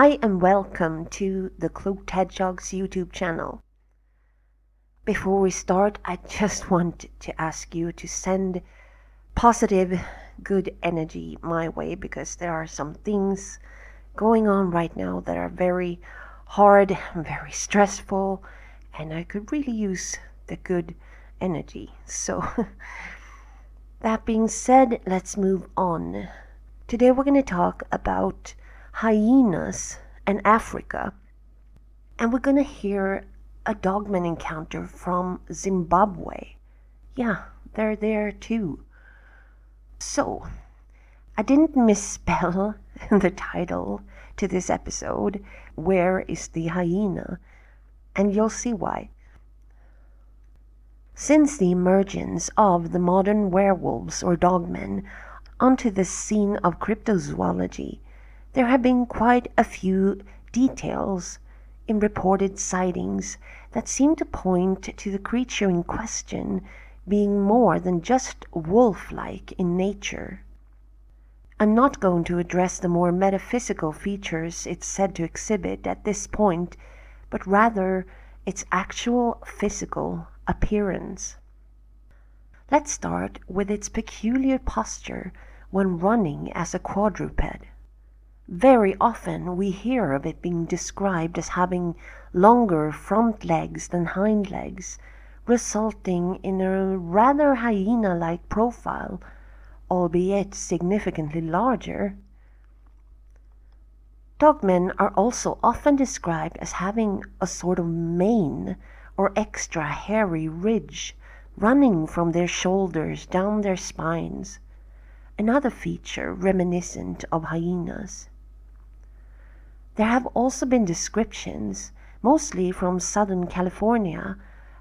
Hi and welcome to the Cloaked Hedgehog's YouTube channel. Before we start, I just want to ask you to send positive, good energy my way because there are some things going on right now that are very hard and very stressful, and I could really use the good energy. So, that being said, let's move on. Today we're going to talk about hyenas and Africa, and we're going to hear a Dogman encounter from Zimbabwe. Yeah, they're there too. So, I didn't misspell the title to this episode, Where is the Hyena? And you'll see why. Since the emergence of the modern werewolves or dogmen onto the scene of cryptozoology, there have been quite a few details in reported sightings that seem to point to the creature in question being more than just wolf-like in nature. I'm not going to address the more metaphysical features it's said to exhibit at this point, but rather its actual physical appearance. Let's start with its peculiar posture when running as a quadruped. Very often we hear of it being described as having longer front legs than hind legs, resulting in a rather hyena-like profile, albeit significantly larger. Dogmen are also often described as having a sort of mane or extra hairy ridge running from their shoulders down their spines, another feature reminiscent of hyenas. There have also been descriptions, mostly from Southern California,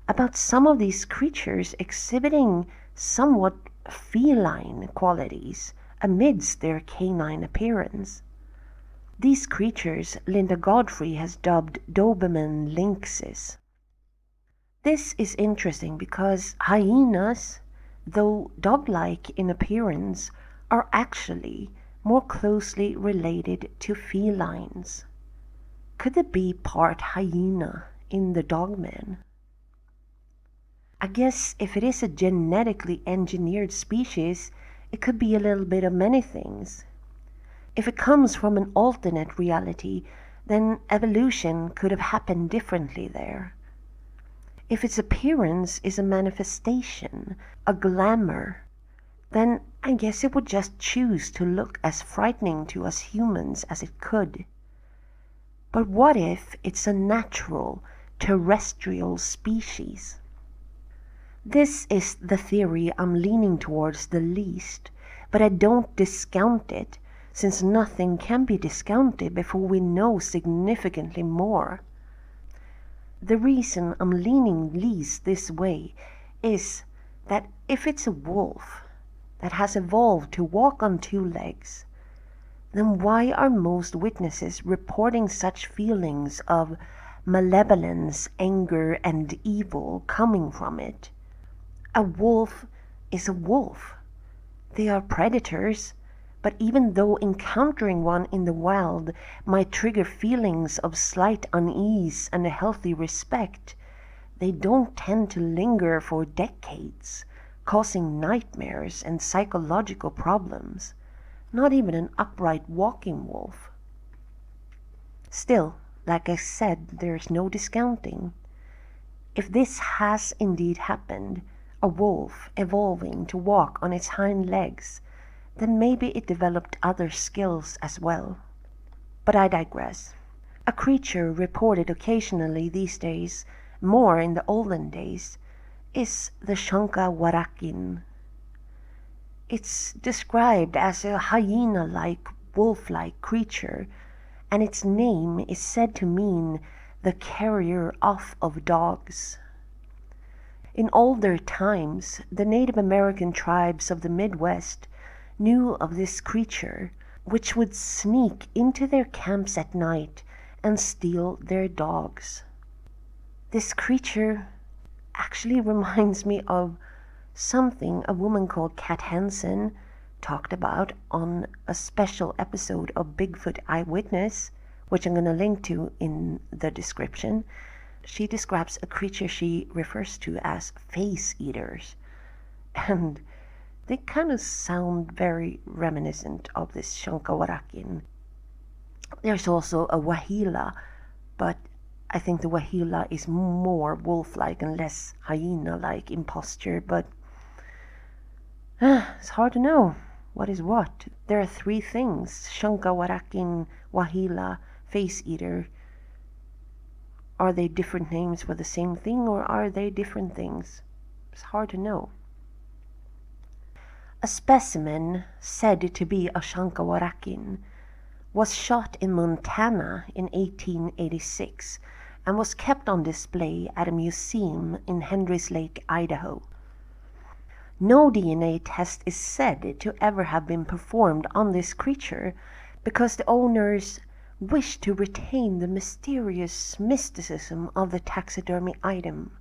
about some of these creatures exhibiting somewhat feline qualities amidst their canine appearance. These creatures Linda Godfrey has dubbed Doberman lynxes. This is interesting because hyenas, though dog-like in appearance, are actually more closely related to felines. Could it be part hyena in the Dogman? I guess if it is a genetically engineered species, it could be a little bit of many things. If it comes from an alternate reality, then evolution could have happened differently there. If its appearance is a manifestation, a glamour, then I guess it would just choose to look as frightening to us humans as it could. But what if it's a natural, terrestrial species? This is the theory I'm leaning towards the least, but I don't discount it, since nothing can be discounted before we know significantly more. The reason I'm leaning least this way is that if it's a wolf that has evolved to walk on two legs, then why are most witnesses reporting such feelings of malevolence, anger, and evil coming from it? A wolf is a wolf. They are predators, but even though encountering one in the wild might trigger feelings of slight unease and a healthy respect, they don't tend to linger for decades, causing nightmares and psychological problems. Not even an upright walking wolf. Still, like I said, there's no discounting. If this has indeed happened, a wolf evolving to walk on its hind legs, then maybe it developed other skills as well. But I digress. A creature reported occasionally these days, more in the olden days, is the Shankawarakin. It's described as a hyena-like, wolf-like creature, and its name is said to mean the carrier off of dogs. In older times, the Native American tribes of the Midwest knew of this creature, which would sneak into their camps at night and steal their dogs. This creature actually reminds me of something a woman called Kat Hansen talked about on a special episode of Bigfoot Eyewitness, which I'm going to link to in the description. She describes a creature she refers to as face eaters. And they kind of sound very reminiscent of this Shankawarakin. There's also a wahila, but I think the wahila is more wolf-like and less hyena-like in posture, but it's hard to know what is what. There are three things: Shankawarakin, wahila, face eater. Are they different names for the same thing, or are they different things? It's hard to know. A specimen said to be a Shankawarakin was shot in Montana in 1886 and was kept on display at a museum in Hendricks Lake, Idaho. No DNA test is said to ever have been performed on this creature because the owners wished to retain the mysterious mysticism of the taxidermy item.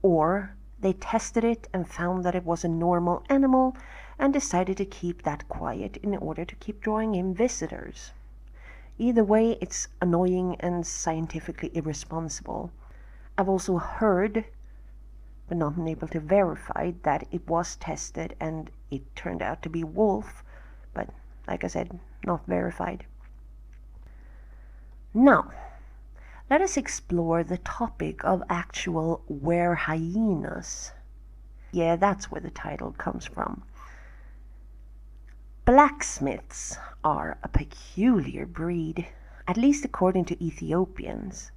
Or they tested it and found that it was a normal animal and decided to keep that quiet in order to keep drawing in visitors. Either way, it's annoying and scientifically irresponsible. I've also heard, but not been able to verify, that it was tested and it turned out to be wolf, but like I said, not verified. Now, let us explore the topic of actual wear-hyenas. Yeah, that's where the title comes from. Blacksmiths are a peculiar breed, at least according to Ethiopians.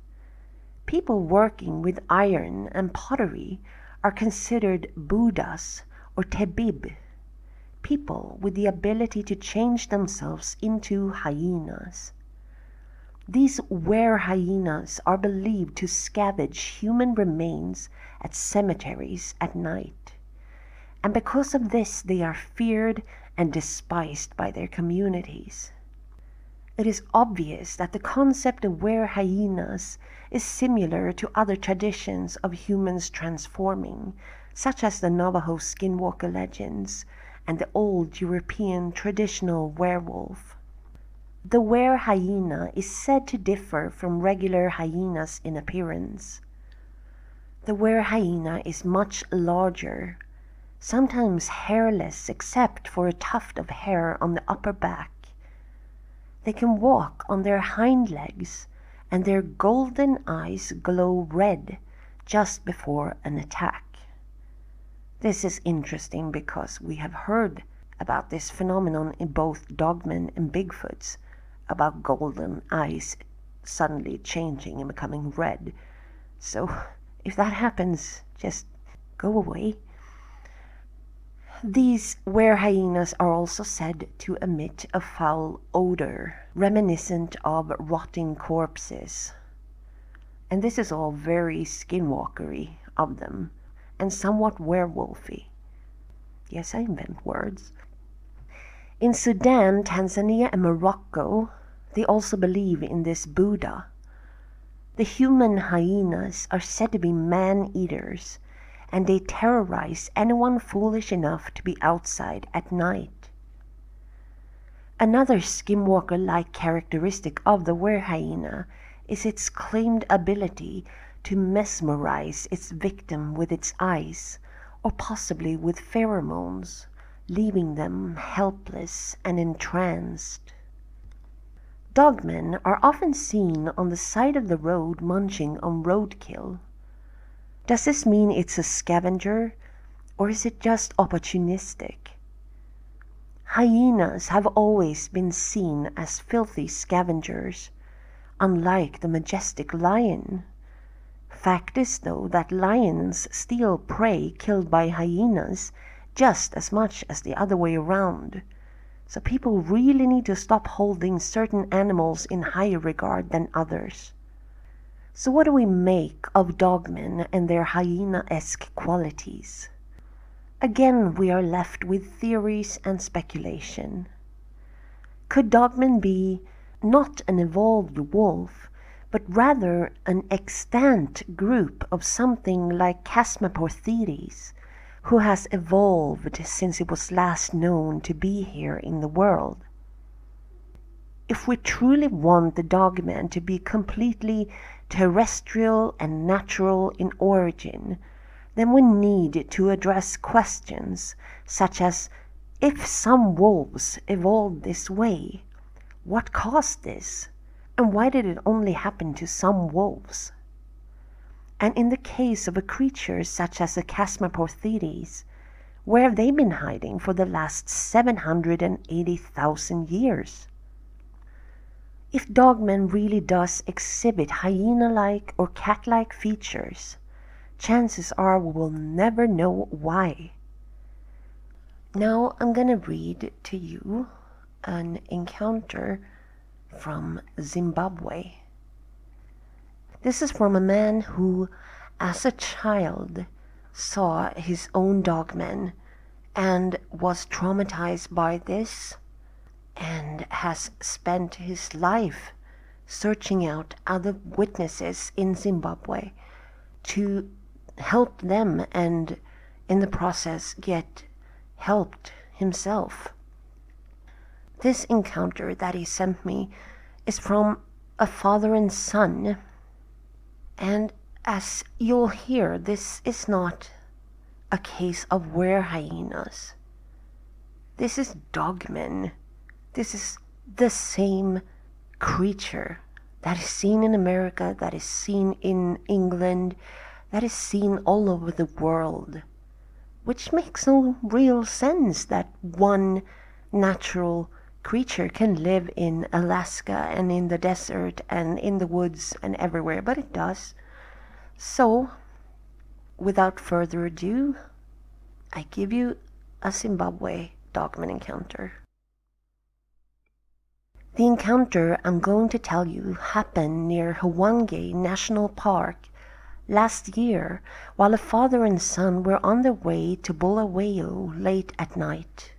People working with iron and pottery are considered Buddhas or Tebib, people with the ability to change themselves into hyenas. These werehyenas are believed to scavenge human remains at cemeteries at night, and because of this they are feared and despised by their communities. It is obvious that the concept of werehyenas is similar to other traditions of humans transforming, such as the Navajo skinwalker legends and the old European traditional werewolf. The werehyena is said to differ from regular hyenas in appearance. The werehyena is much larger, sometimes hairless except for a tuft of hair on the upper back. They can walk on their hind legs, and their golden eyes glow red just before an attack. This is interesting because we have heard about this phenomenon in both Dogmen and Bigfoots, about golden eyes suddenly changing and becoming red. So if that happens, just go away. These werehyenas are also said to emit a foul odor, reminiscent of rotting corpses. And this is all very skinwalkery of them, and somewhat werewolfy. Yes, I invent words. In Sudan, Tanzania, and Morocco, they also believe in this Buddha. The human hyenas are said to be man-eaters, and they terrorize anyone foolish enough to be outside at night. Another skinwalker-like characteristic of the werehyena is its claimed ability to mesmerize its victim with its eyes, or possibly with pheromones, leaving them helpless and entranced. Dogmen are often seen on the side of the road munching on roadkill. Does this mean it's a scavenger, or is it just opportunistic? Hyenas have always been seen as filthy scavengers, unlike the majestic lion. Fact is, though, that lions steal prey killed by hyenas just as much as the other way around. So people really need to stop holding certain animals in higher regard than others. So what do we make of dogmen and their hyena-esque qualities? Again, we are left with theories and speculation. Could dogmen be not an evolved wolf, but rather an extant group of something like Chasmaportheres, who has evolved since it was last known to be here in the world? if we truly want the Dogman to be completely terrestrial and natural in origin, then we need to address questions such as, if some wolves evolved this way, what caused this? And why did it only happen to some wolves? And in the case of a creature such as a Chasmoporthetes, where have they been hiding for the last 780,000 years? If Dogman really does exhibit hyena-like or cat-like features, chances are we will never know why. Now I'm gonna read to you an encounter from Zimbabwe. This is from a man who, as a child, saw his own Dogmen and was traumatized by this and has spent his life searching out other witnesses in Zimbabwe to help them and in the process get helped himself. This encounter that he sent me is from a father and son, and as you'll hear, this is not a case of werehyenas. This is Dogmen. This is the same creature that is seen in America, that is seen in England, that is seen all over the world, which makes no real sense that one natural creature can live in Alaska and in the desert and in the woods and everywhere, but it does. So, without further ado, I give you a Zimbabwe Dogman encounter. The encounter I'm going to tell you happened near Hwange National Park last year while a father and son were on their way to Bulawayo late at night.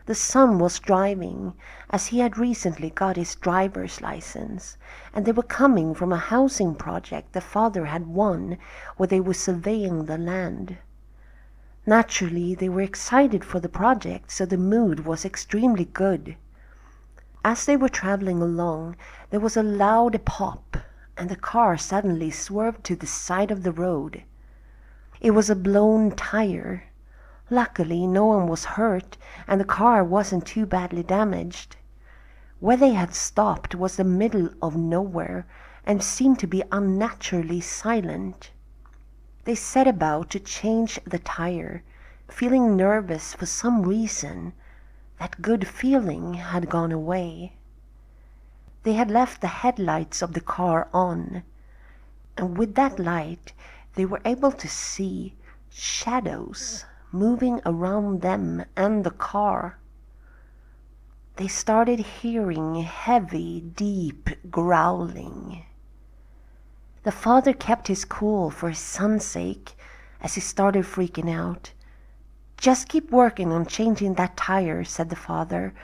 The son was driving as he had recently got his driver's license, and they were coming from a housing project the father had won where they were surveying the land. Naturally, they were excited for the project, so the mood was extremely good. As they were traveling along, there was a loud pop, and the car suddenly swerved to the side of the road. It was a blown tire. Luckily, no one was hurt, and the car wasn't too badly damaged. Where they had stopped was the middle of nowhere, and seemed to be unnaturally silent. They set about to change the tire, feeling nervous for some reason. That good feeling had gone away. They had left the headlights of the car on, and with that light they were able to see shadows moving around them and the car. They started hearing heavy, deep growling. The father kept his cool for his son's sake as he started freaking out. "Just keep working on changing that tire," said the father,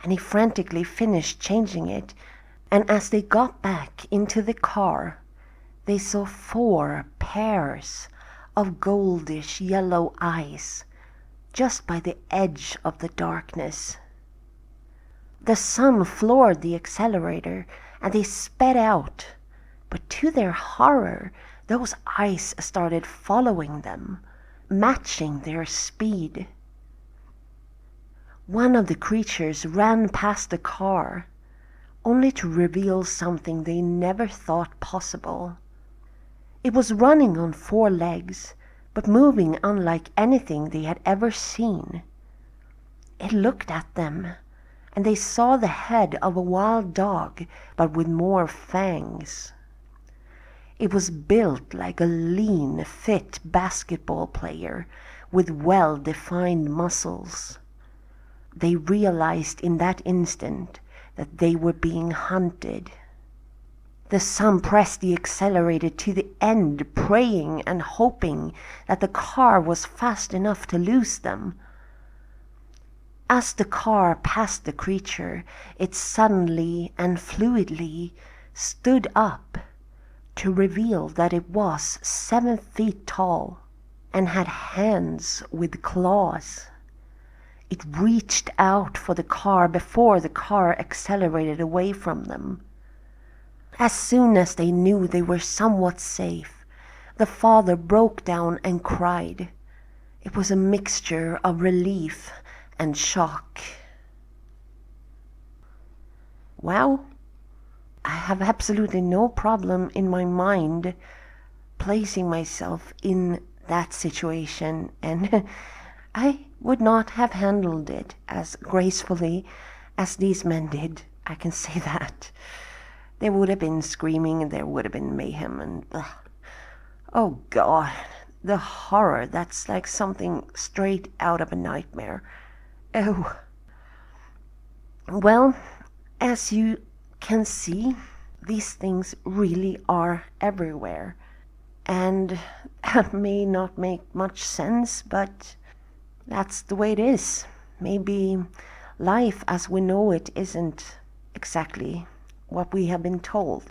and he frantically finished changing it, and as they got back into the car, they saw 4 pairs of goldish yellow eyes just by the edge of the darkness. The son floored the accelerator and they sped out, but to their horror, those eyes started following them, matching their speed. One of the creatures ran past the car, only to reveal something they never thought possible. It was running on 4 legs, but moving unlike anything they had ever seen. It looked at them, and they saw the head of a wild dog, but with more fangs. It was built like a lean, fit basketball player with well-defined muscles. They realized in that instant that they were being hunted. The son pressed the accelerator to the end, praying and hoping that the car was fast enough to lose them. As the car passed the creature, it suddenly and fluidly stood up to reveal that it was 7 feet tall and had hands with claws. It reached out for the car before the car accelerated away from them. As soon as they knew they were somewhat safe, the father broke down and cried. It was a mixture of relief and shock. Well, I have absolutely no problem in my mind placing myself in that situation, and I would not have handled it as gracefully as these men did. I can say that. There would have been screaming and there would have been mayhem and oh God, the horror. That's like something straight out of a nightmare. Oh. Well, as you can see, these things really are everywhere. And that may not make much sense, but that's the way it is. Maybe life as we know it isn't exactly what we have been told.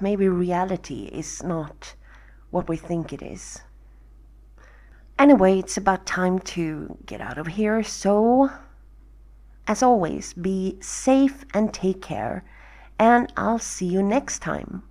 Maybe reality is not what we think it is. Anyway, it's about time to get out of here, so as always, be safe and take care, and I'll see you next time.